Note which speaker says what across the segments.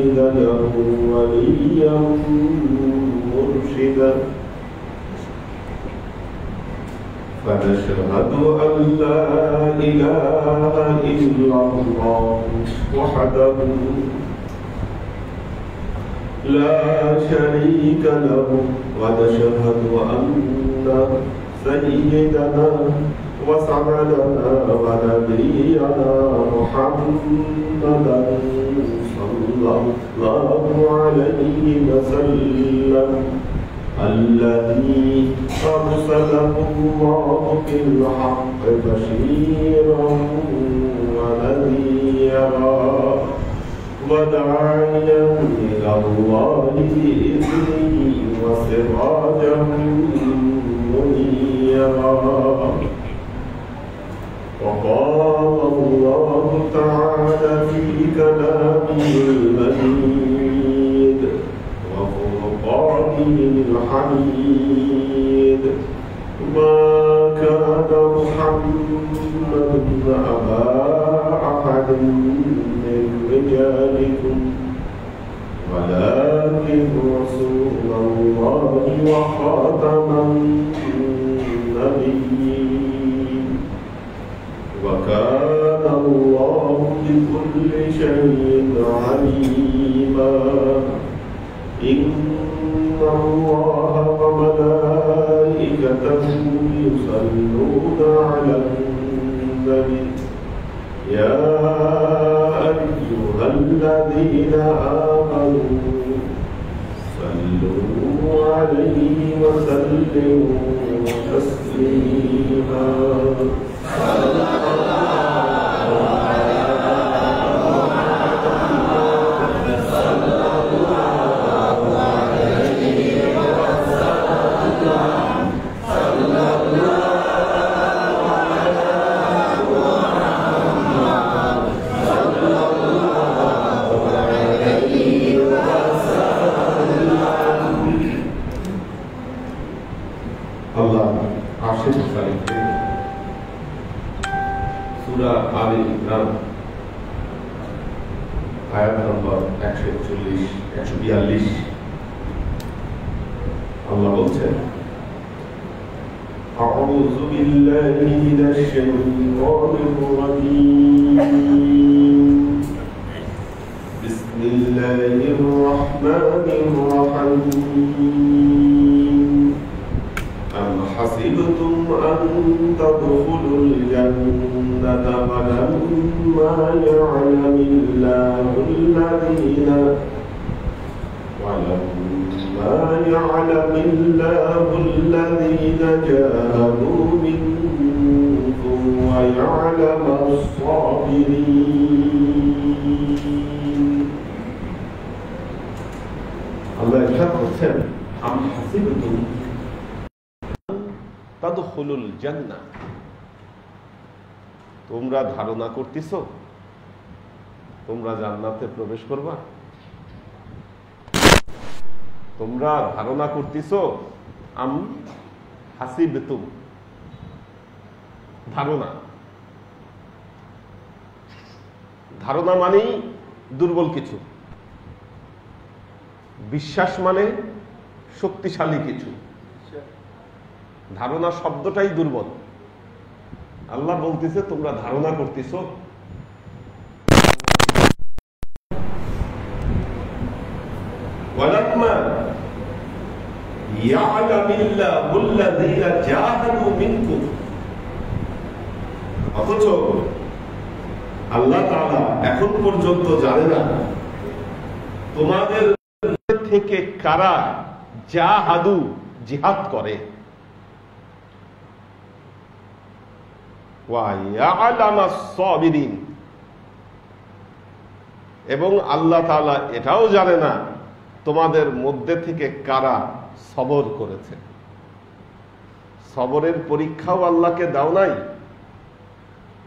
Speaker 1: نتخذ له وليا مرشدا فنشهد أن لا إله إلا الله وحده لا شريك له ونشهد أن سيدنا وسندنا ونبينا محمدا صلى الله عليه وسلم الذي أرسله الله بالحق بشيرا ونذيرا وداعيا إلى الله بإذنه وسراجا منيرا وقال الله تعالى في كلامه المجيد وفرقانه الحميد ما كان محمد أبا أحد من رجالكم ولكن رسول الله وخاتم النبيين وكان الله بكل شيء عليما إن الله وملائكته يصلون على النبي يا أيها الذين آمنوا صلوا عليه وسلموا تسليما সূরা আলে ইমরান আয়াত নম্বর 142 আল্লাহ বলছেন আউযু বিল্লাহি মিনাশ শাইতানির রাজীম বিসমিল্লাহির রাহমানির রাহিম আম হাসিবতুম আন তাদখুলুল জান্নাতা ওয়ালাম্মা ইয়া'লামিল্লাহু আল্লাযীনা جاهدوا منكم ويعلم الصابرين الله يشكركم أم حسبتم তাদখুলুল জান্নাহ তোমরা ধারণা করতেছো তোমরা জান্নাতে প্রবেশ করবা তোমরা ধারণা করতেছো আম হাসিবতুম ধারণা ধারণা মানেই দুর্বল কিছু বিশ্বাস মানে শক্তিশালী কিছু ধারণা শব্দটাই দুর্বল আল্লাহ বলতেছে তোমরা ধারণা করতেছো ওয়ালাম্মা ইয়া'লামিল্লাহু আল্লাযীনা জাহাদু মিনকুম অথচ আল্লাহ তাআলা এখন পর্যন্ত জানে না তোমাদের থেকে কারা জাহাদু জিহাদ করে ওয়া ইয়া'লামাস সাবিরিন এবং আল্লাহ তাআলা এটাও জানে না তোমাদের মধ্যে থেকে কারা সবর করেছে সবরের পরীক্ষাও আল্লাহকে দাও নাই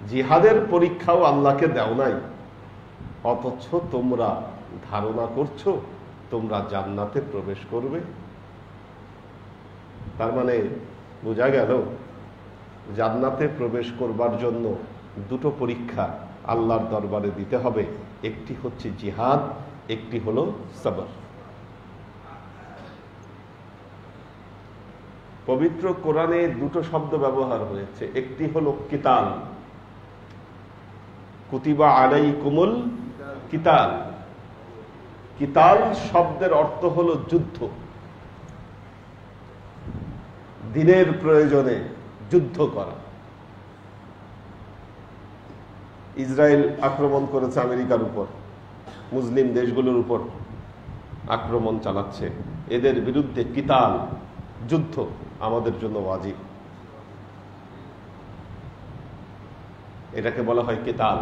Speaker 1: জিহাদের পরীক্ষাও আল্লাহকে দাও নাই অথচ তোমরা ধারণা করছো তোমরা জান্নাতে প্রবেশ করবে তার মানে বোঝা গেল জান্নাতে প্রবেশ করবার জন্য দুটো পরীক্ষা আল্লাহর দরবারে দিতে হবে একটি হচ্ছে জিহাদ একটি হলো সবর। পবিত্র কোরআনে দুটো শব্দ ব্যবহার হয়েছে, একটি হলো কিতাল, কুতিবা আলাইকুমুল কিতাল। কিতাল শব্দের অর্থ হলো যুদ্ধ, দিনের প্রয়োজনে যুদ্ধ করা। ইসরায়েল আক্রমণ করেছে আমেরিকার উপর, মুসলিম দেশগুলোর উপর আক্রমণ চালাচ্ছে, এদের বিরুদ্ধে কিতাল, যুদ্ধ আমাদের জন্য ওয়াজিব। এটাকে বলা হয় কিতাল।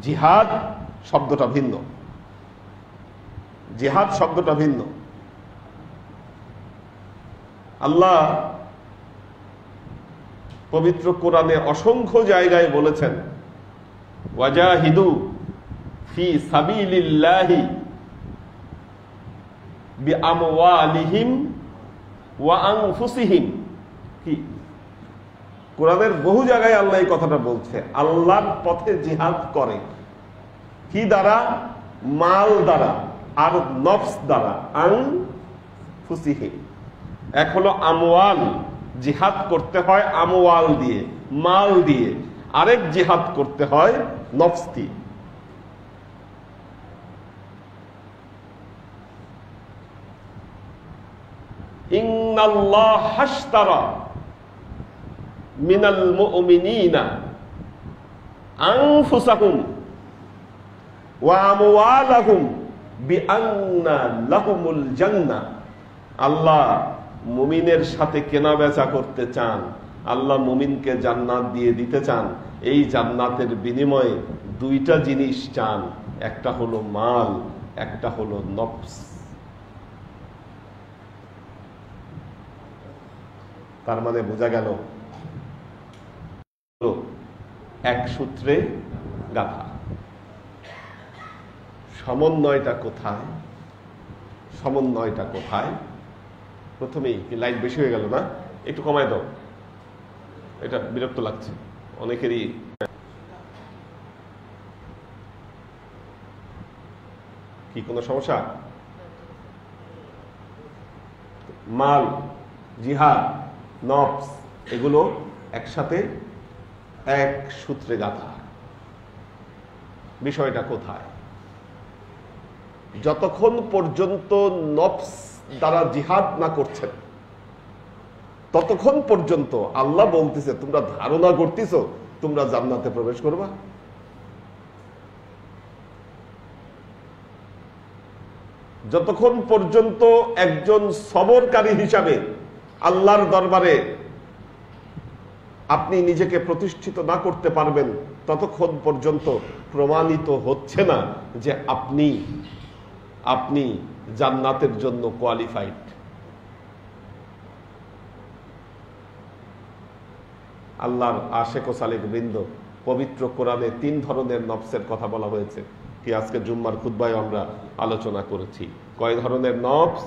Speaker 1: জিহাদ শব্দটা ভিন্ন, জিহাদ শব্দটা ভিন্ন। আল্লাহ পবিত্র কোরআনে অসংখ্য জায়গায় বলেছেন, ওয়াজাহিদু ফি সাবিলিল্লাহি বিআমওয়ালিহিম ওয়া আনফুসিহিম। কি কোরআনের বহু জায়গায় আল্লাহ এই কথাটা বলছে, আল্লাহর পথে জিহাদ করে। কি দ্বারা? মাল দ্বারা আর নফস দ্বারা। আনফুসিহিম, এক হলো আমওয়াল, জিহাদ করতে হয় আমওয়াল দিয়ে, মাল দিয়ে। আরেক জিহাদ করতে হয় নফস দিয়ে। ইন্নাল্লাহ হাশতারা মিনাল মুমিনিনা আনফুসাহুম ওয়া আমওয়ালাহুম বিআন্না লাহুমুল জান্নাহ। আল্লাহ মুমিনের সাথে কেনা বেচা করতে চান, আল্লাহ মুমিনকে জান্নাত দিয়ে দিতে চান। এই জান্নাতের বিনিময়ে দুইটা জিনিস চান, একটা হলো মাল, একটা হলো নফস। তার মানে বোঝা গেল এক সূত্রে গাথা। সমন্বয়টা কোথায়? সমন্বয়টা কোথায়? প্রথমেই কি লাইট বেশি হয়ে গেল না? একটু কমায় দাও, এটা বিরক্ত লাগছে অনেকেরই। কি কোনো সমস্যা? মাল, জিহাদ, নফস এগুলো একসাথে এক সূত্রে গাঁথা। বিষয়টা কোথায়? যতক্ষণ পর্যন্ত নফস দ্বারা জিহাদ না করছেন ততক্ষণ পর্যন্ত আল্লাহ বলতেছে তোমরা ধারণা করতেছো তোমরা জান্নাতে প্রবেশ করবা। যতক্ষণ পর্যন্ত একজন সবরকারী হিসাবে আল্লাহর দরবারে আপনি নিজেকে প্রতিষ্ঠিত না করতে পারবেন ততক্ষণ পর্যন্ত প্রমাণিত হচ্ছে না যে আপনি জান্নাতের জন্য কোয়ালিফাইড। আল্লাহর আশেক ও সালেক বৃন্দ, পবিত্র কোরআনে 3 ধরনের নফসের কথা বলা হয়েছে। কি আজকে জুম্মার খুতবায় আমরা আলোচনা করেছি। কয় ধরনের নফস?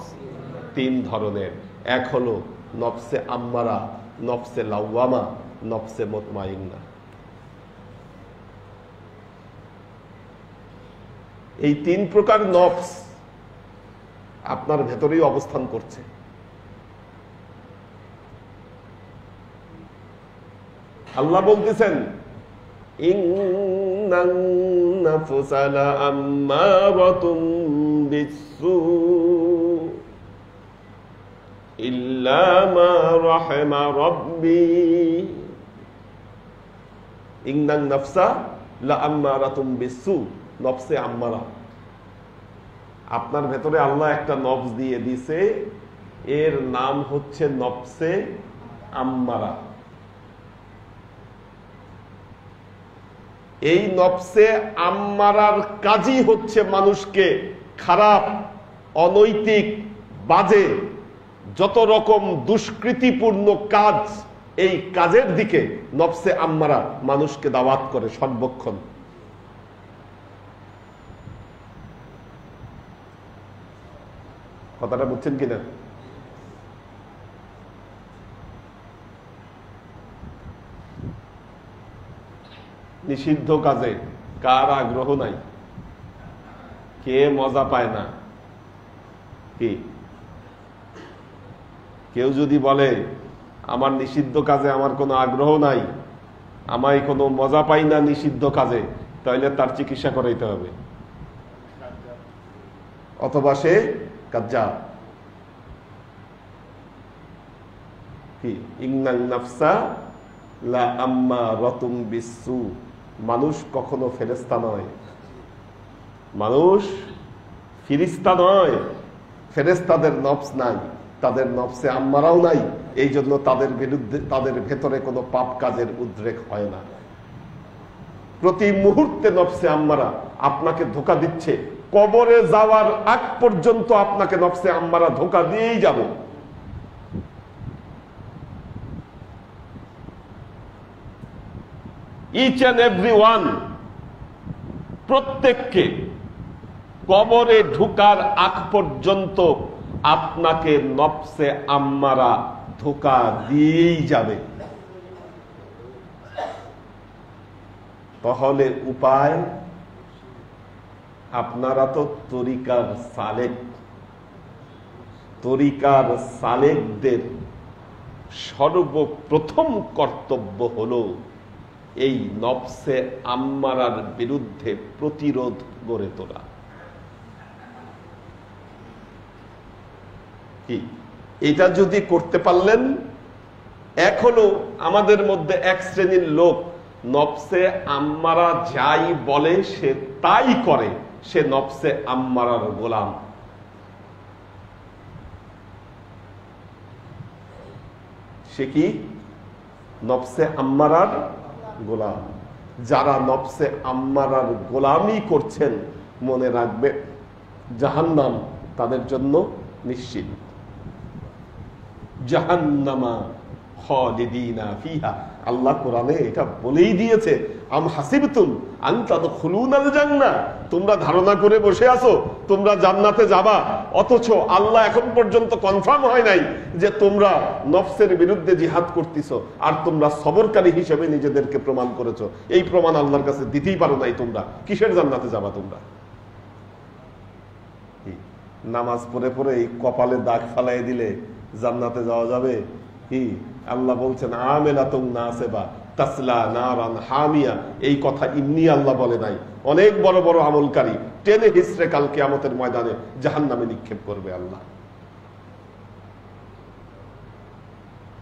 Speaker 1: 3 ধরনের। এক হলো নফসে আম্মারা, নফসে লাওয়ামা, নফসে মুতমাইন্না। এই 3 প্রকার নফস আপনার ভেতরেই অবস্থান করছে। আল্লাহ বলতেছেন ইন্নান নাফসা লাআম্মারাতুম বিসসু ইল্লা মা রাহিমা রাব্বি। ইন্নান নাফসা লাআম্মারাতুম বিসসু, নফসে আম্মারা। আপনার ভেতরে আল্লাহ একটা নফস দিয়ে দিছে, এর নাম হচ্ছে নফসে আম্মারা। এই নফসে আম্মারার কাজই হচ্ছে মানুষকে খারাপ, অনৈতিক, বাজে যত রকম দুষ্কৃতিপূর্ণ কাজ, এই কাজের দিকে নফসে আম্মারা মানুষকে দাওয়াত করে সর্বক্ষণ। কথাটা বুঝছেন কিনা? নিষিদ্ধ কাজে কার আগ্রহ নাই? কে মজা পায় না? কি কেউ যদি বলে আমার নিষিদ্ধ কাজে আমার কোনো আগ্রহ নাই, আমায় কোনো মজা পাই না নিষিদ্ধ কাজে, তাহলে তার চিকিৎসা করাইতে হবে, অথবা সে কাজ্জাব। কি ইন্নান নাফসা লা আম্মারাতুম বিসসু, মানুষ কখনো ফেরেশতা নয়, মানুষ ফেরেশতা নয়। ফেরেশতাদের নফস নাই, তাদের নফসে আম্মারাও নাই, এই জন্য তাদের বিরুদ্ধে, তাদের ভেতরে কোনো পাপ কাজের উদ্রেক হয় না। প্রতি মুহূর্তে নফসে আম্মারা আপনাকে ধোঁকা দিচ্ছে। কবরে যাওয়ার আগ পর্যন্ত আপনাকে নফসে আম্মারা ধোঁকা দিয়েই যাবে। ইচ এন্ড এভরি ওয়ান, প্রত্যেককে কবরে ঢুকার আগ পর্যন্ত আপনাকে নফসে আম্মারা ধোঁকা দিয়েই যাবে। তাহলে উপায়, আপনারা তো তরিকার সালেক, তরিকার সালেকদের সর্বপ্রথম কর্তব্য হলো এই নফসে আম্মারার বিরুদ্ধে প্রতিরোধ গড়ে তোলা। কি এটা যদি করতে পারলেন, এখনো আমাদের মধ্যে এক শ্রেণীর লোক নফসে আম্মারা যাই বলে সে তাই করে, সে নফসে আম্মারার গোলাম। সে কি নফসে আম্মারার গোলাম। যারা নফসে আম্মারার গোলামি করছেন, মনে রাখবে জাহান্নাম তাদের জন্য নিশ্চিত। জাহান্নামা খালিদিনা ফিহা, আল্লাহ কোরআনে এটা বলেই দিয়েছে। আম হাসিবতুম আন তাদখুলুনাল জান্নাহ, তোমরা ধারণা করে বসে আছো তোমরা জান্নাতে যাবা, অথচ আল্লাহ এখন পর্যন্ত কনফার্ম হয় নাই যে তোমরা নফসের বিরুদ্ধে জিহাদ করতেছো আর তোমরা সবরকারী হিসেবে নিজেদেরকে প্রমাণ করেছো। এই প্রমাণ আল্লাহর কাছে দিতেই পারো নাই, তোমরা কিসের জান্নাতে যাবা? তোমরা নামাজ পড়ে পড়ে এই কপালে দাগ ফালাই দিলে জান্নাতে যাওয়া যাবে? কি আল্লাহ বলছেন আমেলাতুন নাসিবা তাসলা নারান হামিয়া, এই কথা এমনি আল্লাহ বলে নাই। অনেক বড় বড় আমলকারী টেনে হিসড়ে কাল কিয়ামতের ময়দানে জাহান্নামে নিক্ষেপ করবে আল্লাহ।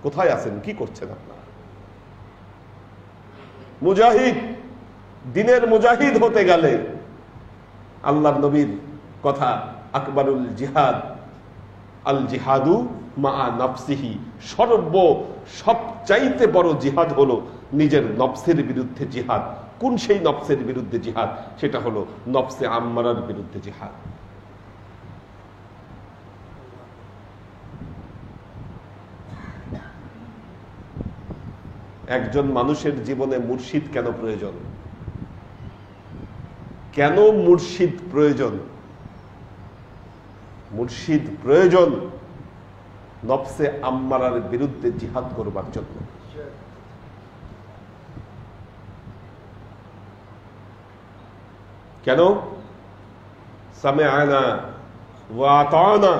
Speaker 1: কোথায় আছেন? কি করছেন আপনারা? মুজাহিদ, দিনের মুজাহিদ হতে গেলে আল্লাহর নবীর কথা, আকবরুল জিহাদ আল জিহাদু মা নফসিহি, সবচাইতে বড় জিহাদ হলো নিজের নফসের বিরুদ্ধে জিহাদ। কোন সেই নফসের বিরুদ্ধে জিহাদ? সেটা হলো নফসে আম্মারার বিরুদ্ধে জিহাদ। একজন মানুষের জীবনে মুর্শিদ কেন প্রয়োজন? কেন মুর্শিদ প্রয়োজন? মুর্শিদ প্রয়োজন নফসে আম্মারার বিরুদ্ধে জিহাদ করবার জন্য। কেন? সামি'না ওয়া আতা'না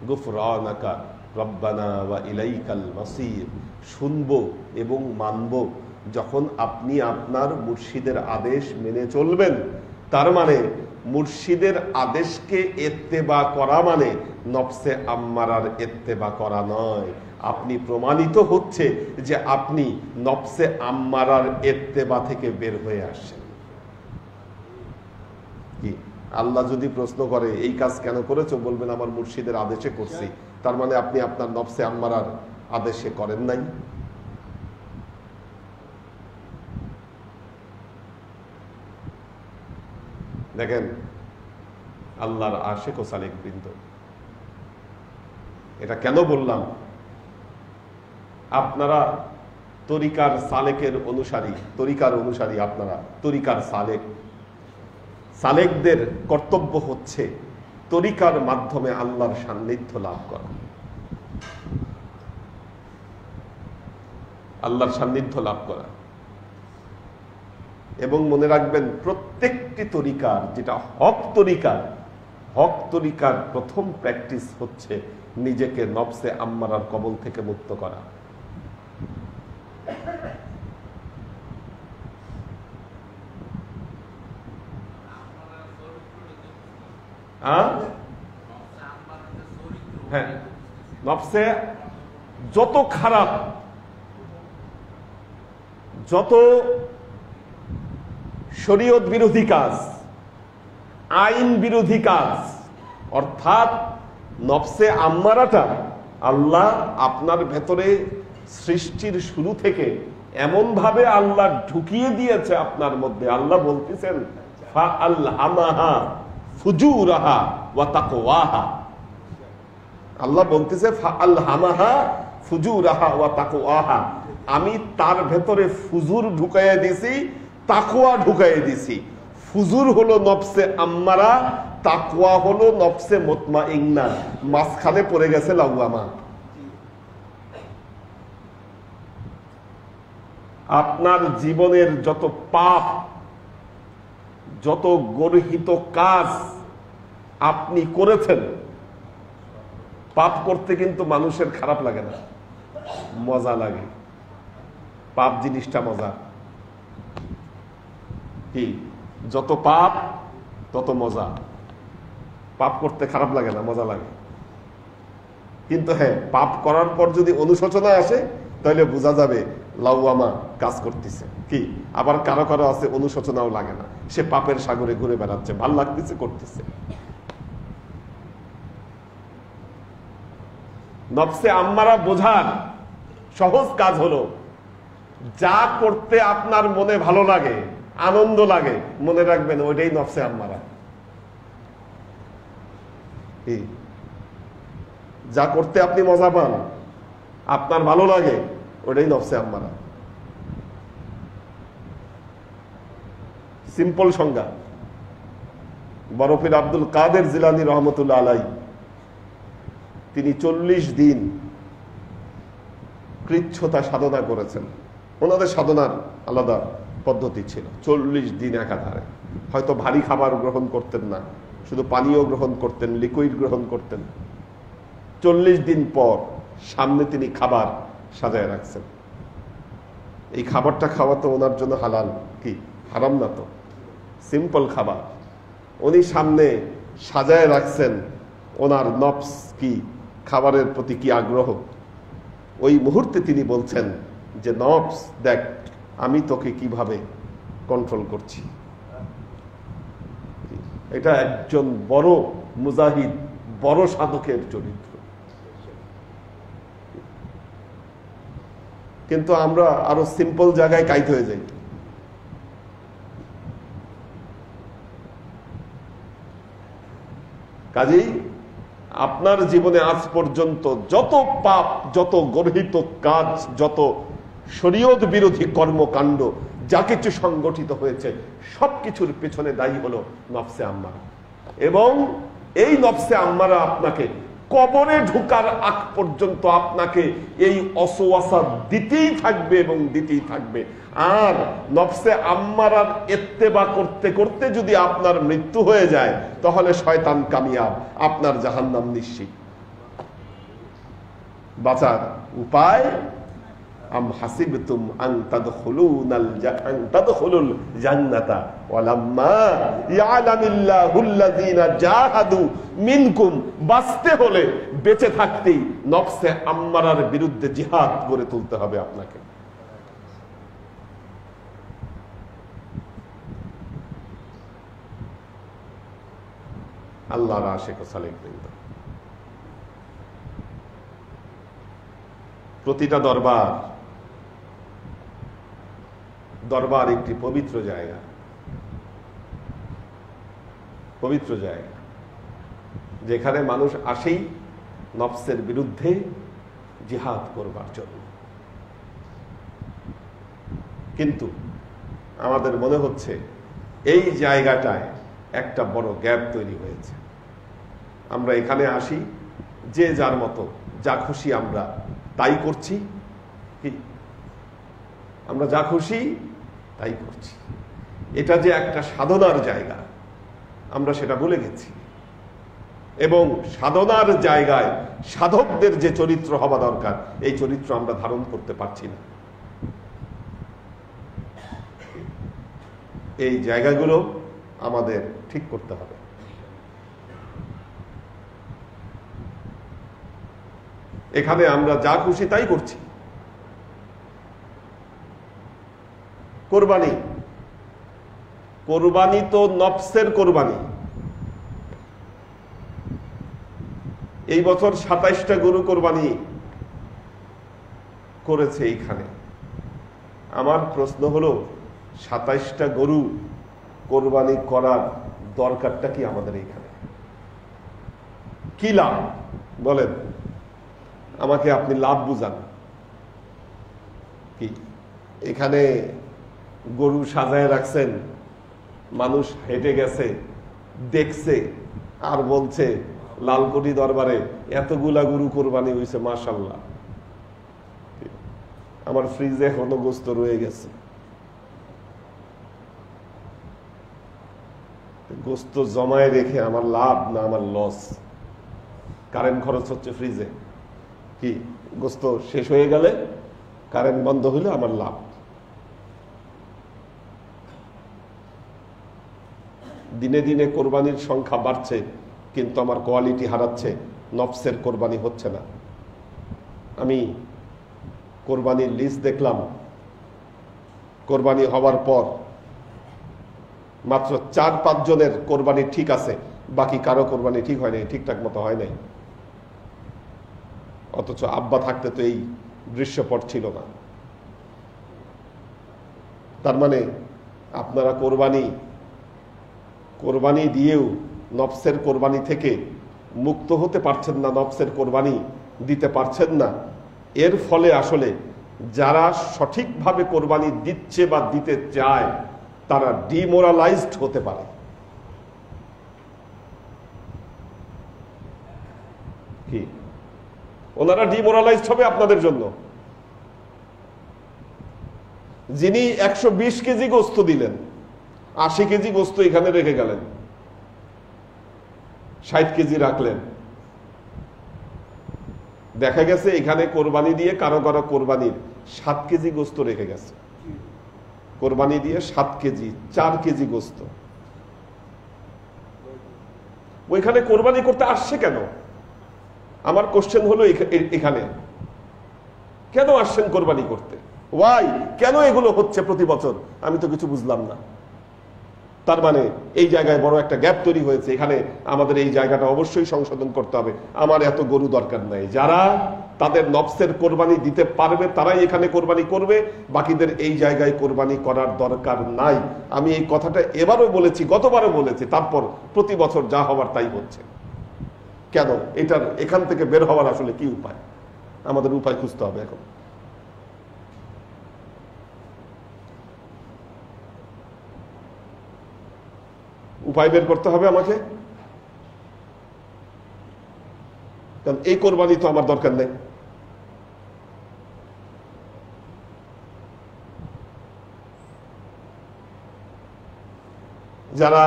Speaker 1: গুফরানাকা রব্বানা ওয়া ইলাইকাল মাসির, শুনবো এবং মানবো। যখন আপনি আপনার মুর্শিদের আদেশ মেনে চলবেন, তার মানে মুর্শিদের আদেশকে ইত্তেবা করা মানে নফসে আম্মারার ইত্তেবা করা নয়। আপনি প্রমাণিত হচ্ছে যে আপনি নফসে আম্মারার ইত্তেবা থেকে বের হয়ে আসছেন। কি আল্লাহ যদি প্রশ্ন করে এই কাজ কেন করেছো, বলবেন আমার মুর্শিদের আদেশে করছি। তার মানে আপনি আপনার নফসে আম্মারার আদেশে করেন নাই। দেখেন আল্লাহর আশিক ও সালেক বৃন্দ, এটা কেন বললাম? আপনারা তরিকার সালেকের অনুসারী, তরিকার অনুসারী, আপনারা তরিকার সালেক। সালেকদের কর্তব্য হচ্ছে তরিকার মাধ্যমে আল্লাহর সান্নিধ্য লাভ করা, আল্লাহর সান্নিধ্য লাভ করা। এবং মনে রাখবেন প্রত্যেকটি তরিকার, যেটা হক তরিকার প্রথম প্র্যাকটিস হচ্ছে নিজেকে নফসে আম্মারার কবল থেকে মুক্ত করা। হ্যাঁ, নফসে যত খারাপ, যত শরীয়ত বিরোধী কাজ, আইন বিরোধী কাজ, অর্থাৎ নফসে আম্মারাটা আল্লাহ আপনার ভেতরে সৃষ্টির শুরু থেকে এমন ভাবে আল্লাহ ঢুকিয়ে দিয়েছে আপনার মধ্যে। আল্লাহ বলতেছেন ফাআলহামাহা ফুজুরাহা ওয়া তাকওয়াহা। আল্লাহ বলতেছে ফাআলহামাহা ফুজুরাহা ওয়া তাকওয়াহা, আমি তার ভেতরে ফুজুর ঢুকাইয়া দিছি, তাকওয়া ঢুকাইয়া দিছি। ফুজুর হলো নফসে আম্মারা, তাকওয়া হলো নফসে মুতমাইন্না, মাঝখানে পড়ে গেছে লাওয়ামা। আপনার জীবনের যত পাপ, যত গর্হিত কাজ আপনি করেছেন, পাপ করতে কিন্তু মানুষের খারাপ লাগে না, মজা লাগে। পাপ জিনিসটা মজা। কি, যত পাপ তত মজা। পাপ করতে খারাপ লাগে না, মজা লাগে। কিন্তু হ্যাঁ, পাপ করার পর যদি অনুশোচনা আসে তাহলে বোঝা যাবে লাওয়ামা কাজ করতেছে। কি, আবার কারো কারো আছে অনুশোচনাও লাগে না, সে পাপের সাগরে ঘুরে বেড়াচ্ছে, ভাল লাগতেছে, করতেছে। নফসে আম্মারা বোঝার সহজ কাজ হলো, যা করতে আপনার মনে ভালো লাগে, আনন্দ লাগে, মনে রাখবেন ওইটাই নফসে আম্মারা। যা করতে আপনি মজা পান, আপনার ভালো লাগে, ওটাই নফসে আম্মারা। সিম্পল সংজ্ঞা। বরফির আব্দুল কাদের জিলানী রহমতুল্লাহ আলাই, তিনি 40 দিন কৃচ্ছতা সাধনা করেছেন। ওনাদের সাধনার আলাদা পদ্ধতি ছিল। 40 দিন একাধারে, হয়তো ভারী খাবার গ্রহণ করতেন না, শুধু পানীয় গ্রহণ করতেন, লিকুইড গ্রহণ করতেন। 40 দিন পর সামনে তিনি খাবার সাজায় রাখছেন। এই খাবারটা খাওয়া তো ওনার জন্য হালাল, কি হারাম না তো, সিম্পল খাবার উনি সামনে সাজায় রাখছেন। ওনার নফস কি, খাবারের প্রতি কি আগ্রহ। ওই মুহূর্তে তিনি বলছেন যে নফস দেখ, আমি তোকে কিভাবে কন্ট্রোল করছি। এটা একজন বড় মুজাহিদ, বড় সাধকের চরিত্র। কিন্তু আমরা আরো সিম্পল জায়গায় কাইট হয়ে যাই। কাজেই আপনার জীবনে আজ পর্যন্ত যত পাপ, যত গর্হিত কাজ, যত শরীয়ত বিরোধী কর্মকাণ্ড যা কিছু সংগঠিত হয়েছে, সবকিছুর পেছনে দায়ী হলো নফসে আম্মারা। এবং এই নফসে আম্মারা আপনাকে কবরে ঢোকার আগ পর্যন্ত আপনাকে এই অসওয়াসা দিতেই থাকবে এবং দিতেই থাকবে। আর নফসে আম্মারার ইত্তেবা করতে করতে যদি আপনার মৃত্যু হয়ে যায়, তাহলে শয়তান কামিয়াব, আপনার জাহান্নাম নিশ্চিত। বাঁচার উপায়, আম হাসিবতুম আন তাদখুলুল জান্নাতা ওয়ালাম্মা ইয়ালামিল্লাহুল্লাযীনা জাহাদু মিনকুম। বাঁচতে হলে, বেঁচে থাকতেই নফসে আম্মারার বিরুদ্ধে জিহাদ গড়ে তুলতে হবে আপনাকে। আল্লাহর আশিক ও সালেক বৃন্দ, প্রতিটা দরবার একটি পবিত্র জায়গা, পবিত্র জায়গা, যেখানে মানুষ আসেই নফসের বিরুদ্ধে জিহাদ করবার জন্য। কিন্তু আমাদের মনে হচ্ছে এই জায়গাটায় একটা বড় গ্যাপ তৈরি হয়েছে। আমরা এখানে আসি, যে যার মতো যা খুশি আমরা তাই করছি। কি, আমরা যা খুশি তাই করছি। এটা যে একটা সাধনার জায়গা আমরা সেটা ভুলে গেছি, এবং সাধনার জায়গায় সাধকদের যে চরিত্র হওয়া দরকার এই চরিত্র আমরা ধারণ করতে পারছি না। এই জায়গাগুলো আমাদের ঠিক করতে হবে। এখানে আমরা যা খুশি তাই করছি। কোরবানি, কোরবানি তো নফসের কোরবানি। এই বছর 27টা গরু কোরবানি করেছে এইখানে। আমার প্রশ্ন হলো 27টা গরু কোরবানি করার দরকারটা কি আমাদের এইখানে? কি লাভ বলেন আমাকে, আপনি লাভ বুঝান কি? এখানে গরু সাজায় রাখছেন, মানুষ হেঁটে গেছে দেখছে আর বলছে লালকুটি দরবারে এতগুলা গরু কোরবানি হয়েছে, মাশাআল্লাহ। আমার ফ্রিজে এখনো গোস্ত রয়ে গেছে। গোস্ত জমায় রেখে আমার লাভ না আমার লস? কারেন্ট খরচ হচ্ছে ফ্রিজে, কি গোস্ত শেষ হয়ে গেলে কারেন্ট বন্ধ হইলে আমার লাভ। দিনে দিনে কোরবানির সংখ্যা বাড়ছে, কিন্তু আমার কোয়ালিটি হারাচ্ছে, নফসের কোরবানি হচ্ছে না। আমি কোরবানির লিস্ট দেখলাম, কোরবানি হওয়ার পর মাত্র 4-5 জনের কোরবানি ঠিক আছে, বাকি কারো কোরবানি ঠিক হয় নাই, ঠিকঠাক মতো হয় নাই। অথচ আব্বা থাকতে তো এই দৃশ্যপট ছিল না। তার মানে আপনারা কোরবানি দিয়েও নফসের কোরবানি থেকে মুক্ত হতে পারছেন না, নফসের কোরবানি দিতে পারছেন না। এর ফলে আসলে যারা সঠিকভাবে কোরবানি দিচ্ছে বা দিতে চায় তারা ডিমোরালাইজড হতে পারে। কি ওনারা ডিমোরালাইজড হবে আপনাদের জন্য। যিনি 120 কেজি গোস্ত দিলেন, 80 কেজি গোস্ত এখানে রেখে গেলেন, 60 কেজি রাখলেন, দেখা গেছে এখানে কোরবানি দিয়ে কারো কারো কোরবানির 7 কেজি গোস্ত রেখে গেছে। কোরবানি দিয়ে 7 কেজি 4 কেজি গোস্ত ওইখানে কোরবানি করতে আসছে কেন? আমার কোশ্চেন হলো এখানে কেন আসছেন কোরবানি করতে? ওয়াই, কেন এগুলো হচ্ছে প্রতি বছর? আমি তো কিছু বুঝলাম না। তার মানে এই জায়গায় বড় একটা গ্যাপ তৈরি হয়েছে। এখানে আমাদের এই জায়গাটা অবশ্যই সংশোধন করতে হবে। আমার এত গরু দরকার নাই। যারা তাদের নফসের কোরবানি দিতে পারবে তারাই এখানে কোরবানি করবে, বাকিদের এই জায়গায় কোরবানি করার দরকার নাই। আমি এই কথাটা এবারও বলেছি, গতবারও বলেছি, তারপর প্রতি বছর যা হওয়ার তাই হচ্ছে। কেন? এটার এখান থেকে বের হওয়ার আসলে কি উপায়? আমাদের উপায় খুঁজতে হবে এখন। উপায় বের করতে হবে আমাকে, কারণ এই কোরবানি তো আমার দরকার নেই। যারা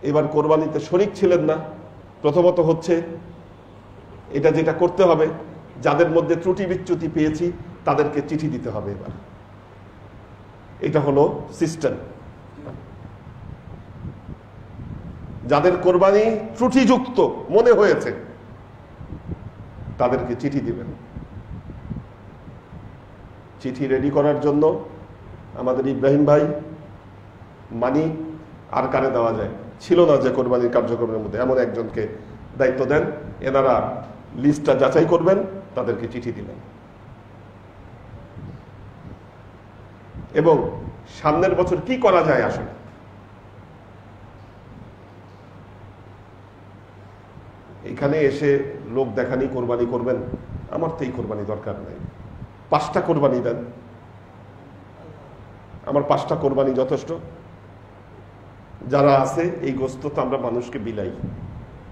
Speaker 1: এবার কোরবানিতে শরীক ছিলেন না, প্রথমত হচ্ছে এটা যেটা করতে হবে, যাদের মধ্যে ত্রুটি বিচ্যুতি পেয়েছি তাদেরকে চিঠি দিতে হবে। এবার এটা হলো সিস্টেম। যাদের কোরবানি ত্রুটিযুক্ত মনে হয়েছে তাদেরকে চিঠি দিবেন। চিঠি রেডি করার জন্য আমাদের ইব্রাহিম ভাই, মানি আর কারে দেওয়া যায় ছিল না যে কোরবানির কার্যক্রমের মধ্যে, এমন একজনকে দায়িত্ব দেন। এনারা লিস্টটা যাচাই করবেন, তাদেরকে চিঠি দিবেন। এবং সামনের বছর কি করা যায় আসলে, এখানে এসে লোক দেখানি কোরবানি করবেন, আমার তো এই কোরবানি দরকার নাই। 5টা কোরবানি দেন, আমার 5টা কোরবানি যথেষ্ট। যারা আছে এই গোস্ত তো আমরা মানুষকে বিলাই,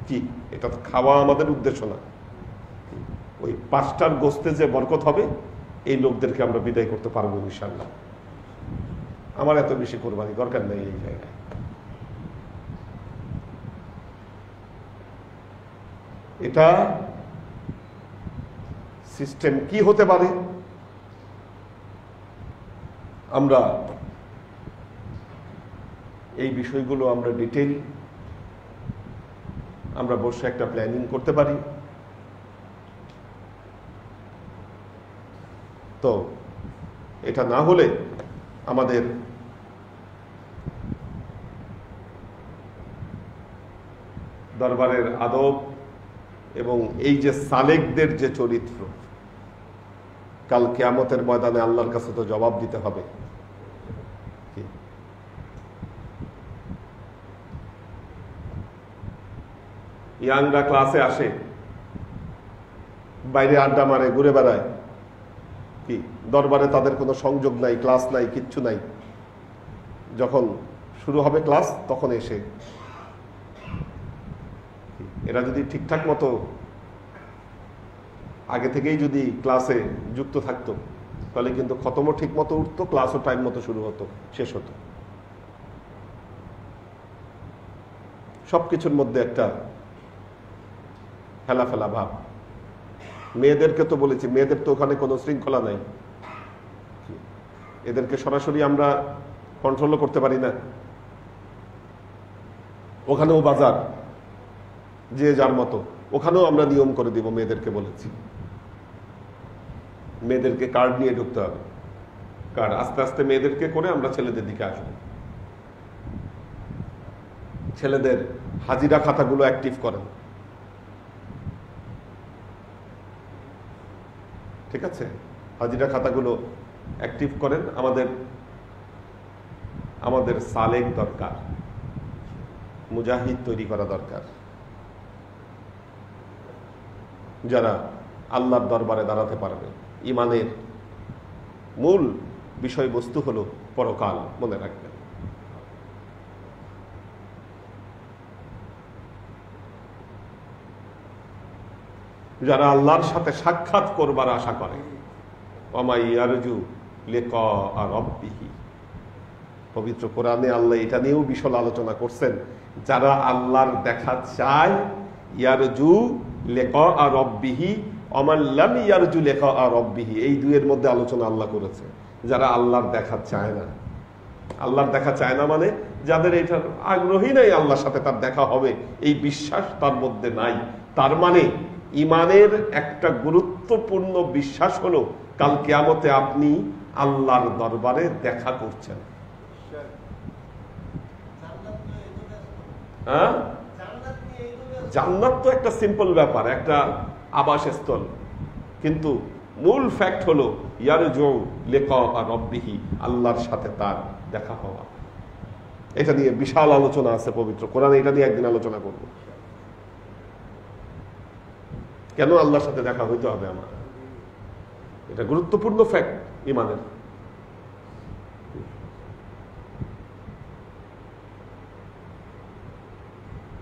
Speaker 1: কি এটা তো খাওয়া আমাদের উদ্দেশ্য না। ওই 5টার গোস্তে যে বরকত হবে এই লোকদেরকে আমরা বিদায় করতে পারবো ইনশাআল্লাহ। আমার এত বেশি কোরবানি দরকার নেই এই জায়গায়। এটা সিস্টেম কি হতে পারে? আমরা এই বিষয়গুলো আমরা ডিটেইল আমরা বসে একটা প্ল্যানিং করতে পারি। তো এটা না হলে আমাদের দরবারের আদব এবং এই যে সালেকদের যে চরিত্র, কাল কিয়ামতের ময়দানে আল্লাহর কাছে তো জবাব দিতে হবে। ইয়াংরা ক্লাসে আসে, বাইরে আড্ডা মারে, ঘুরে বেড়ায়, কি দরবারে তাদের কোনো সংযোগ নাই, ক্লাস নাই, কিচ্ছু নাই। যখন শুরু হবে ক্লাস তখন এসে, এরা যদি ঠিকঠাক মতো আগে থেকেই যদি ক্লাসে যুক্ত থাকতো তাহলে কিন্তু খতমও ঠিক মতো উঠতো, ক্লাসও টাইম মতো শুরু হতো, শেষ হতো। সবকিছুর মধ্যে একটা ফেলা ফেলা ভাব। মেয়েদেরকে তো বলেছি, মেয়েদের তো ওখানে কোনো শৃঙ্খলা নাই, এদেরকে সরাসরি আমরা কন্ট্রোলও করতে পারি না। ওখানেও বাজার, যে যার মতো, ওখানেও আমরা নিয়ম করে দিব। মেয়েদেরকে বলেছি মেয়েদেরকে কার্ড নিয়ে ঢুকতে হবে, কার্ড আস্তে আস্তে মেয়েদেরকে করে আমরা ছেলেদের দিকে আসবো। ছেলেদের হাজিরা খাতাগুলো অ্যাক্টিভ করেন, ঠিক আছে? হাজিরা খাতাগুলো অ্যাক্টিভ করেন। আমাদের সালেক দরকার, মুজাহিদ তৈরি করা দরকার, যারা আল্লাহর দরবারে দাঁড়াতে পারবে। ইমানের মূল বিষয়বস্তু হলো পরকাল, মনে রাখবেন। যারা আল্লাহর সাথে সাক্ষাৎ করবার আশা করে, পবিত্র কোরআনে আল্লাহ এটা নিয়েও বিশাল আলোচনা করছেন। যারা আল্লাহর দেখা চায়, ইয়ারজু লিকা রাব্বিহি ওমান লাম ইয়ারজু লিকা রাব্বিহি, এই দুইয়ের মধ্যে আলোচনা আল্লাহ করেছে। যারা আল্লাহর দেখা চায় না, আল্লাহর দেখা চায় না মানে যাদের এটার আগ্রহী নাই আল্লাহর সাথে তার দেখা হবে, এই বিশ্বাস তার মধ্যে নাই। তার মানে ইমানের একটা গুরুত্বপূর্ণ বিশ্বাস হলো কাল কিয়ামতে আপনি আল্লাহর দরবারে দেখা করছেন। হ্যাঁ, জান্নাত তো একটা সিম্পল ব্যাপার, একটা আবাসস্থল, কিন্তু মূল ফ্যাক্ট হলো ইয়ারজু লিকা রাব্বিহি, আল্লাহর সাথে তার দেখা হওয়া। এটা নিয়ে বিশাল আলোচনা আছে পবিত্র কোরআনে, এটা নিয়ে একদিন আলোচনা করব। কেন আল্লাহর সাথে দেখা হইতে হবে আমার, এটা গুরুত্বপূর্ণ ফ্যাক্ট ইমানের।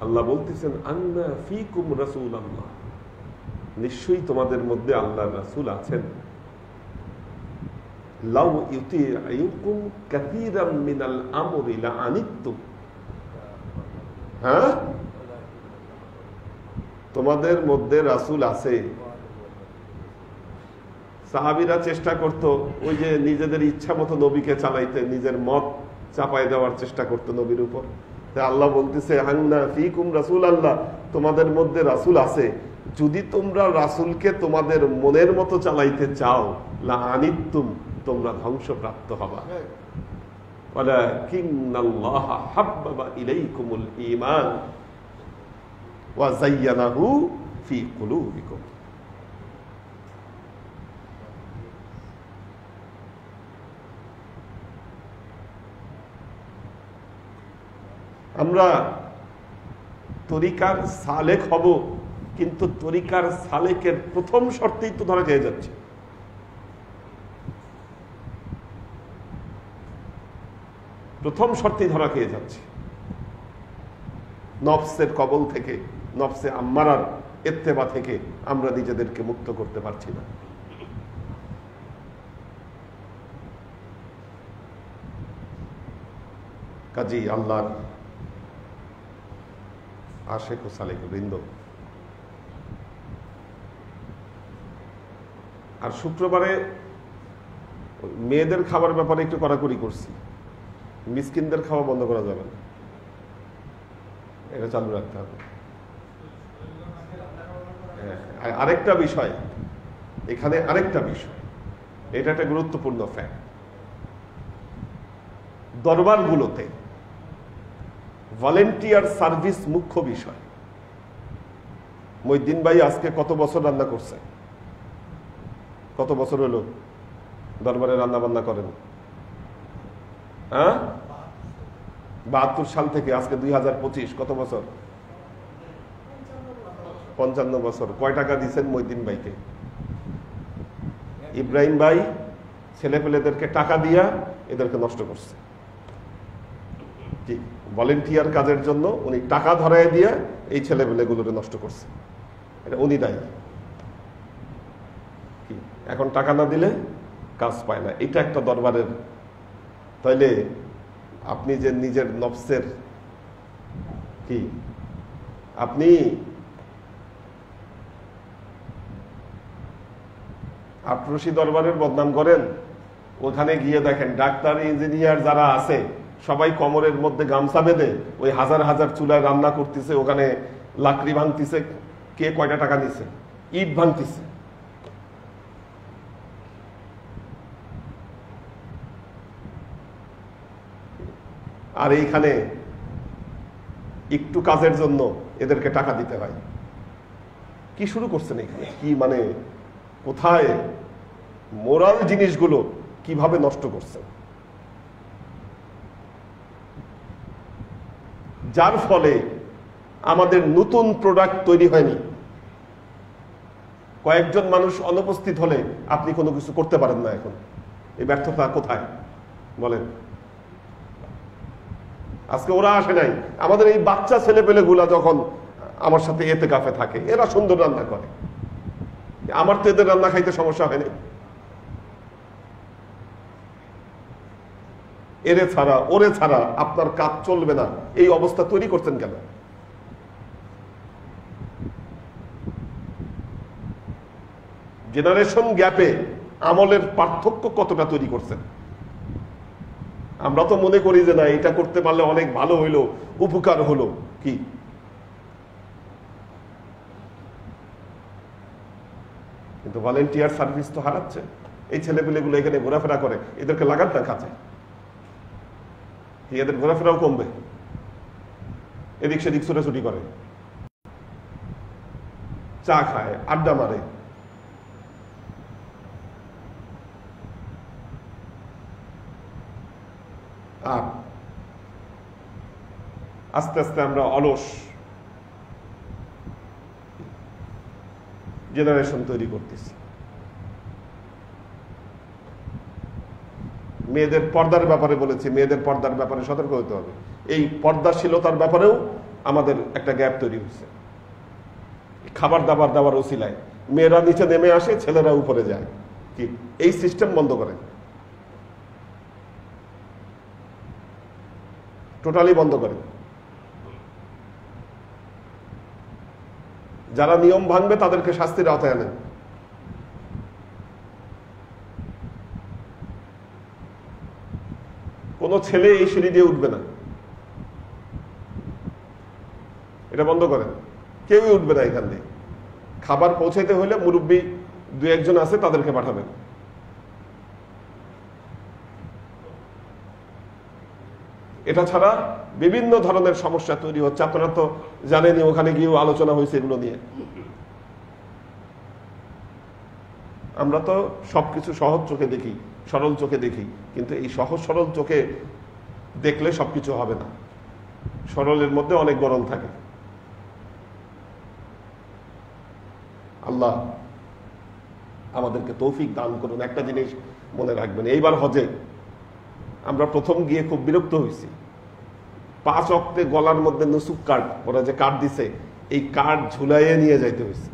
Speaker 1: আল্লাহ বলতেছেন আন্না ফীকুম রাসূলুল্লাহ, নিশ্চয়ই তোমাদের মধ্যে আল্লাহর রাসূল আছেন। লাউ ইউতিউকুম কাসীরাম মিনাল আমরি লাআনিতুম, হ্যাঁ তোমাদের মধ্যে রাসূল আছে। সাহাবীরা চেষ্টা করত ওই যে নিজেদের ইচ্ছা মতো নবীকে চালাইতে, নিজের মত চাপাই দেওয়ার চেষ্টা করতো নবীর উপর। আল্লাহ বলতেছে আন্না ফীকুম রাসূলুল্লাহ, তোমাদের মধ্যে রাসূল আছে। যদি তোমরা রাসূলকে তোমাদের মনের মতো চালাইতে চাও, লাআনিতুম, তোমরা ধ্বংসপ্রাপ্ত হবা। ওয়ালাকিন্নাল্লাহা হাব্বাবা ইলাইকুমুল ঈমান ওয়া যায়্যানাহু ফী কুলুবিকুম। আমরা তরিকার সালেক হব, কিন্তু তরিকার সালেকের প্রথম শর্তেই তো ধরা খেয়ে যাচ্ছে। প্রথম শর্তেই ধরা খেয়ে যাচ্ছে। নফসের কবল থেকে, নফসে আম্মারার ইত্তেবা থেকে আমরা নিজেদেরকে মুক্ত করতে পারছি না। কাজী আল্লাহর আশেক ও সালেক বৃন্দ, আর শুক্রবারে মেয়েদের খাবার ব্যাপারে একটু কড়াকড়ি করছি, মিসকিনদের খাওয়া বন্ধ করা যাবে না, এটা চালু রাখতে হবে। আরেকটা বিষয়, এখানে আরেকটা বিষয়, এটা একটা গুরুত্বপূর্ণ ফ্যাক্ট, দরবারগুলোতে ভলেন্টিয়ার সার্ভিস মুখ্য বিষয়। মহিউদ্দিন ভাই আজকে কত বছর রান্না করছে? কত বছর হলো দরবারে রান্না বান্না করেন? 72 সাল থেকে আজকে 2025, কত বছর? 55 বছর। কয় টাকা দিচ্ছেন মহিউদ্দিন ভাইকে? ইব্রাহিম ভাই ছেলেপেলেদেরকে টাকা দিয়া এদেরকে নষ্ট করছে। ঠিক, ভলেন্টিয়ার কাজের জন্য উনি টাকা ধরায় দিয়ে এই ছেলেপেলেগুলোকে নষ্ট করছে, এটা উনি দায়ী। এখন টাকা না দিলে কাজ পায় না, এটা একটা দরবারের। তাইলে আপনি যে নিজের নফসের কি, আপনি আটরশি দরবারের বদনাম করেন, ওখানে গিয়ে দেখেন ডাক্তার ইঞ্জিনিয়ার যারা আছে সবাই কোমরের মধ্যে গামছা বেঁধে ওই হাজার হাজার চুলায় রান্না করতেছে, ওখানে লাকড়ি ভাঙতিছে, কে কয়টা টাকা নিছে, ইট ভাঙতিছে। আর এইখানে একটু কাজের জন্য এদেরকে টাকা দিতে হয়। কি শুরু করছেন এখানে? কি মানে, কোথায় মোরাল জিনিসগুলো কিভাবে নষ্ট করছেন, যার ফলে আমাদের নতুন প্রোডাক্ট তৈরি হয়নি। কয়েকজন মানুষ অনুপস্থিত হলে আপনি কোনো কিছু করতে পারেন না। এখন এই ব্যর্থতা কোথায় বলেন? আজকে ওরা আসে নাই, আমাদের এই বাচ্চা ছেলেপেলে গুলা যখন আমার সাথে এতেকাফে থাকে, এরা সুন্দর রান্না করে, আমার তো এদের রান্না খাইতে সমস্যা হয়নি। এরে ছাড়া ওরে ছাড়া আপনার কাজ চলবে না, এই অবস্থা তৈরি করছেন কেন? জেনারেশন গ্যাপে আমলের পার্থক্য কতটা তৈরি করছেন? আমরা তো মনে করি যে না, এটা করতে পারলে অনেক ভালো হইলো, উপকার হলো। কি কিন্তু ভলেন্টিয়ার সার্ভিস তো হারাচ্ছে। এই ছেলেপেলেগুলো এখানে ঘোরাফেরা করে, এদেরকে লাগান না কাছে, এদের ঘোরাফেরাও কমবে, এদিক সেদিক ছোটাছুটি করে, চা খায়, আড্ডা মারে। আর আস্তে আস্তে আমরা অলস জেনারেশন তৈরি করতেছি। মেয়েদের পর্দার ব্যাপারে বলেছি, মেয়েদের পর্দার ব্যাপারে সতর্ক হতে হবে। এই পর্দাশীলতার ব্যাপারেও আমাদের একটা গ্যাপ তৈরি হচ্ছে। খাবার দাবার দেওয়ার ওসিলায় মেয়েরা নিচে নেমে আসে, ছেলেরা উপরে যায়। কি এই সিস্টেম বন্ধ করেন, টোটালি বন্ধ করেন। যারা নিয়ম ভাঙবে তাদেরকে শাস্তির আওতায় আনেন। কোন ছেলে এই সিঁড়ি দিয়ে উঠবে না, এটা বন্ধ করেন। কেউই উঠবে না এখান দিয়ে। খাবার পৌঁছাইতে হলে মুরব্বী 2-1 জন আছে, তাদেরকে পাঠাবেন। এটা ছাড়া বিভিন্ন ধরনের সমস্যা তৈরি হচ্ছে। আপনারা তো জানেনই, ওখানে গিয়েও আলোচনা হয়েছে এগুলো নিয়ে। আমরা তো সবকিছু সহজ চোখে দেখি, সরল চোখে দেখি, কিন্তু এই সহজ সরল চোখে দেখলে সবকিছু হবে না। সরলের মধ্যে অনেক গরম থাকে। আল্লাহ আমাদেরকে তৌফিক দান করুন। একটা জিনিস মনে রাখবেন, এইবার হজে আমরা প্রথম গিয়ে খুব বিরক্ত হয়েছি। 5 ওয়াক্তে গলার মধ্যে নুসুক কার্ড, ওরা যে কার্ড দিছে, এই কার্ড ঝুলাইয়ে নিয়ে যাইতে হয়েছে।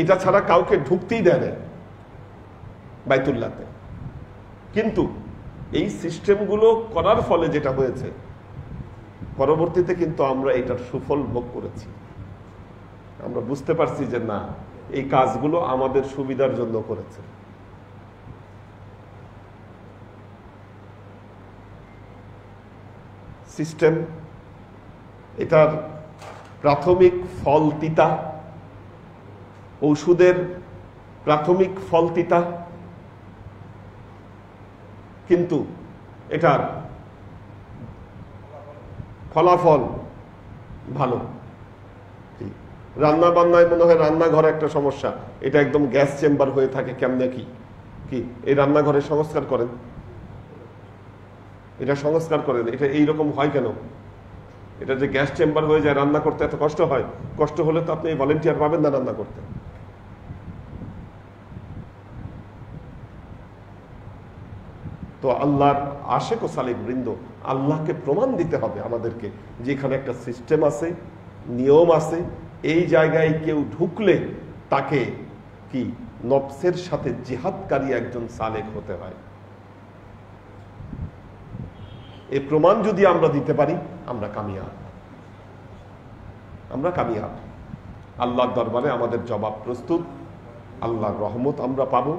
Speaker 1: এটা ছাড়া কাউকে ঢুকতেই দেয় না বাইতুল্লাহতে। কিন্তু এই সিস্টেমগুলো করার ফলে যেটা হয়েছে, পরবর্তীতে কিন্তু আমরা এটার সুফল ভোগ করেছি। আমরা বুঝতে পারছি যে না, এই কাজগুলো আমাদের সুবিধার জন্য করেছে। সিস্টেম, এটার প্রাথমিক ফল তিতা, ঔষধের প্রাথমিক ফল তিতা, কিন্তু এটার ফলাফল ভালো। রান্না বান্নায় মনে হয় রান্নাঘরে একটা সমস্যা, এটা একদম গ্যাস চেম্বার হয়ে থাকে। কেমনে কি এই রান্নাঘরে সংস্কার করেন, এটা সংস্কার করেন, এটা এইরকম হয় কেন? এটা যে গ্যাস চেম্বার হয়ে যায়, রান্না করতে এত কষ্ট হয়, কষ্ট হলে তো আপনি ভলেন্টিয়ার পাবেন না রান্না করতে। তো আল্লাহর আশেক ও সালেক বৃন্দ, আল্লাহকে প্রমাণ দিতে হবে আমাদেরকে যে এখানে একটা সিস্টেম আছে, নিয়ম আছে। এই জায়গায় কেউ ঢুকলে তাকে কি নফসের সাথে জিহাদকারী একজন সালেক হতে হয়। এই প্রমাণ যদি আমরা দিতে পারি, আমরা কামিয়াব, আমরা কামিয়াব। আল্লাহর দরবারে আমাদের জবাব প্রস্তুত, আল্লাহর রহমত আমরা পাবো,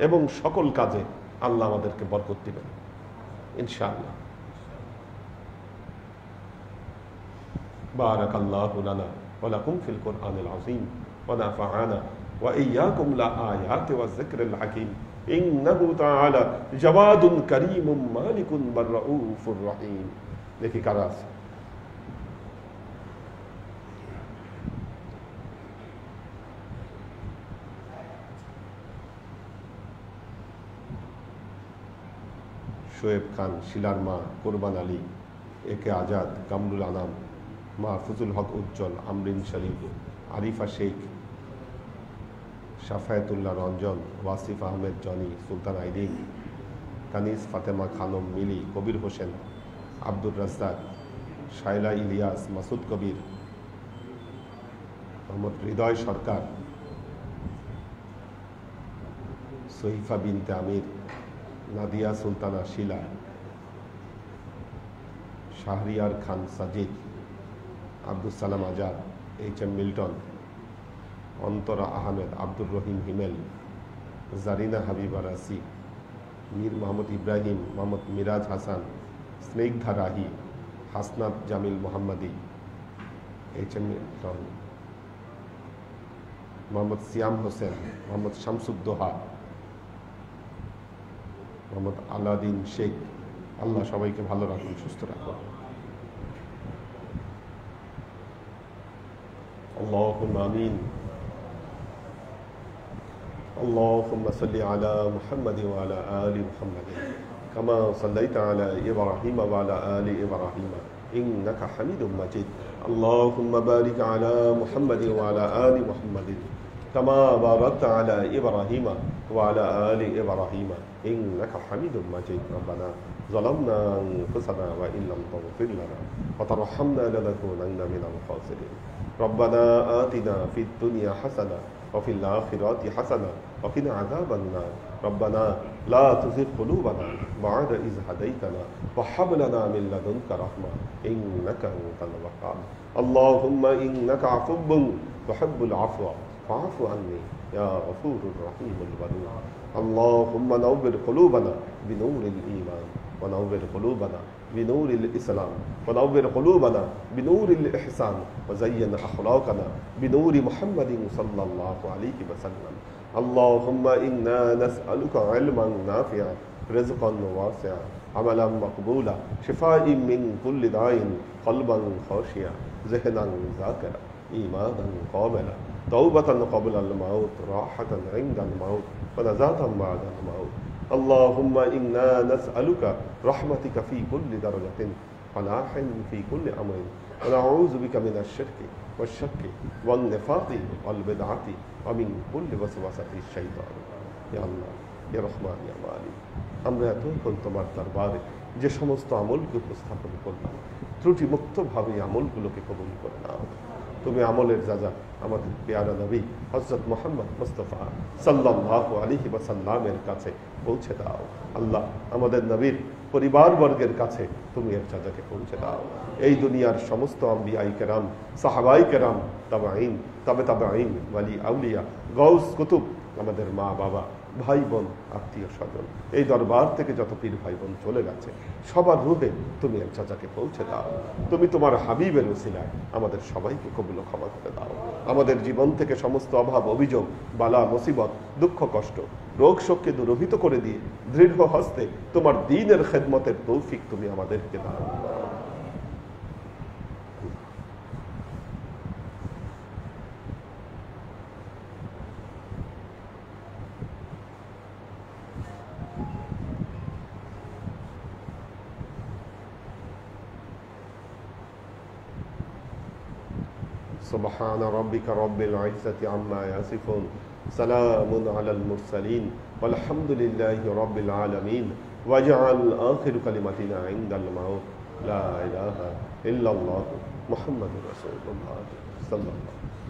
Speaker 1: এবং সকল কাজে আল্লাহ আমাদেরকে বরকত দিবেন ইনশাআল্লাহ। বারাকাল্লাহু লানা ওয়া লাকুম ফিল কুরআনিল আযীম ওয়া নাফা'ানা ওয়া ইয়্যাকুম লা আয়াতি ওয়াজ যিকরিল হাকীম ইন্নাহু তাআলা জাওয়াদুন কারীমুম মালিকুন বার রাউফুর রহিম। দেখি কারা আছে। শোয়েব খান, শিলার মা, কোরবান আলী, একে আজাদ, কামরুল আনাম, মাহফুজুল হক উজ্জ্বল, আমরিন শরীফ, আরিফা শেখ, শাফায়েতুল্লাহ রঞ্জন, ওয়াসিফ আহমেদ জনি, সুলতান আইদিন, কানিস ফাতেমা খানম মিলি, কবির হোসেন, আব্দুর রাজ্জাক, শায়লা ইলিয়াস, মাসুদ কবির, মোহাম্মদ হৃদয় সরকার, সহিফা বিনতে আমির, নাদিয়া সুলতানা শিলা, শাহরিয়ার খান Sajid, Abdul Salam Azad, H M Milton, Antara Ahmed, Abdur Rahim Himel, Zarina Habiba Rasi, Mir Mohammad Ibrahim, Mohammad Miraj Hasan, Snigdha Rahi, Hasnat Jamil Mohammadi, H M Milton, Mohammad Siam Hossain, Mohammad Shamsuddoha, Mohammad Aladin Sheikh. Allah সবাইকে ভালো রাখুন, সুস্থ রাখুন। আল্লাহুম্মা আমিন। আল্লাহুম্মা সাল্লি আলা মুহাম্মাদ ওয়া আলা আলি মুহাম্মাদ কামা সাল্লাইতা আলা ইব্রাহিম ওয়া আলা আলি ইব্রাহিম ইন্নাকা হামিদুম মাজিদ। আল্লাহুম্মা বারিক আলা মুহাম্মাদ ওয়া আলা আলি মুহাম্মাদ কামা বারাকতা আলা ইব্রাহিম ওয়া আলা আলি ইব্রাহিম ইন্নাকা হামিদুম মাজিদ। রব্বানা ظلمنا أنفسنا وإن لم تغفر لنا وترحمنا لنكونن من الخاسرين. ربنا آتنا في الدنيا حسنة وفي الآخرة حسنة وقنا عذاب النار. ربنا لا تزغ قلوبنا بعد إذ هديتنا وهب لنا من لدنك رحمة إنك أنت الوهاب. اللهم إنك عفو تحب العفو فاعف عني يا غفور رحيم الودود. اللهم نور قلوبنا بنور الإيمان ونور قلوبنا بنور الإسلام ونور قلوبنا بنور الإحسان وزين أخلاقنا بنور محمد صلى الله عليه وسلم. اللهم إنا نسألك علما نافعا رزقا واسعا عملا مقبولا شفاء من كل داء قلبا خاشعا ذهنا ذاكرا إيمانا قابلا توبة قبل الموت راحة عند الموت ونجاة بعد الموت. اللهم إنا نسألك رحمتك في كل درجة فلاح في كل أمر ونعوذ بك من الشرك والشك والنفاق والبدعة ومن كل وسوسة الشيطان. يا الله يا رحمن يا مالك, আমরা এতক্ষণ তোমার দরবারে যে সমস্ত আমলকে উপস্থাপন করলাম, ত্রুটি মুক্তভাবে আমলগুলোকে কবুল করে নাও। তুমি আমলের যাজা আমাদের পেয়ারা নবী হযরত মুহাম্মদ মুস্তাফা সাল্লাল্লাহু আলাইহি ওয়াসাল্লামের কাছে পৌঁছে দাও। আল্লাহ, আমাদের নবীর পরিবারবর্গের কাছে তুমি এর যাজাকে পৌঁছে দাও। এই দুনিয়ার সমস্ত আম্বিয়াই কেরাম, সাহাবাই কেরাম, তাবাঈন, তাবেঈন, ওয়ালি আউলিয়া, গাউস, কুতুব, আমাদের মা বাবা, ভাই বোন, আত্মীয় স্বজন, এই দরবার থেকে যত পীর ভাই বোন চলে গেছে সবার রূপে তুমি এক যাজাকে পৌঁছে দাও। তুমি তোমার হাবিবের ওসিলায় আমাদের সবাইকে কবুল ক্ষমা করে দাও। আমাদের জীবন থেকে সমস্ত অভাব, অভিযোগ, বালা, মুসিবত, দুঃখ, কষ্ট, রোগ শোককে দূরভূত করে দিয়ে দৃঢ় হস্তে তোমার দ্বীনের খেদমতের তৌফিক তুমি আমাদেরকে দাও। سبحان ربك رب العزة عما يصفون سلام على المرسلين والحمد لله رب العالمين واجعل آخر كلمتنا عند الموت لا إله إلا الله محمد رسول الله صلى الله عليه وسلم.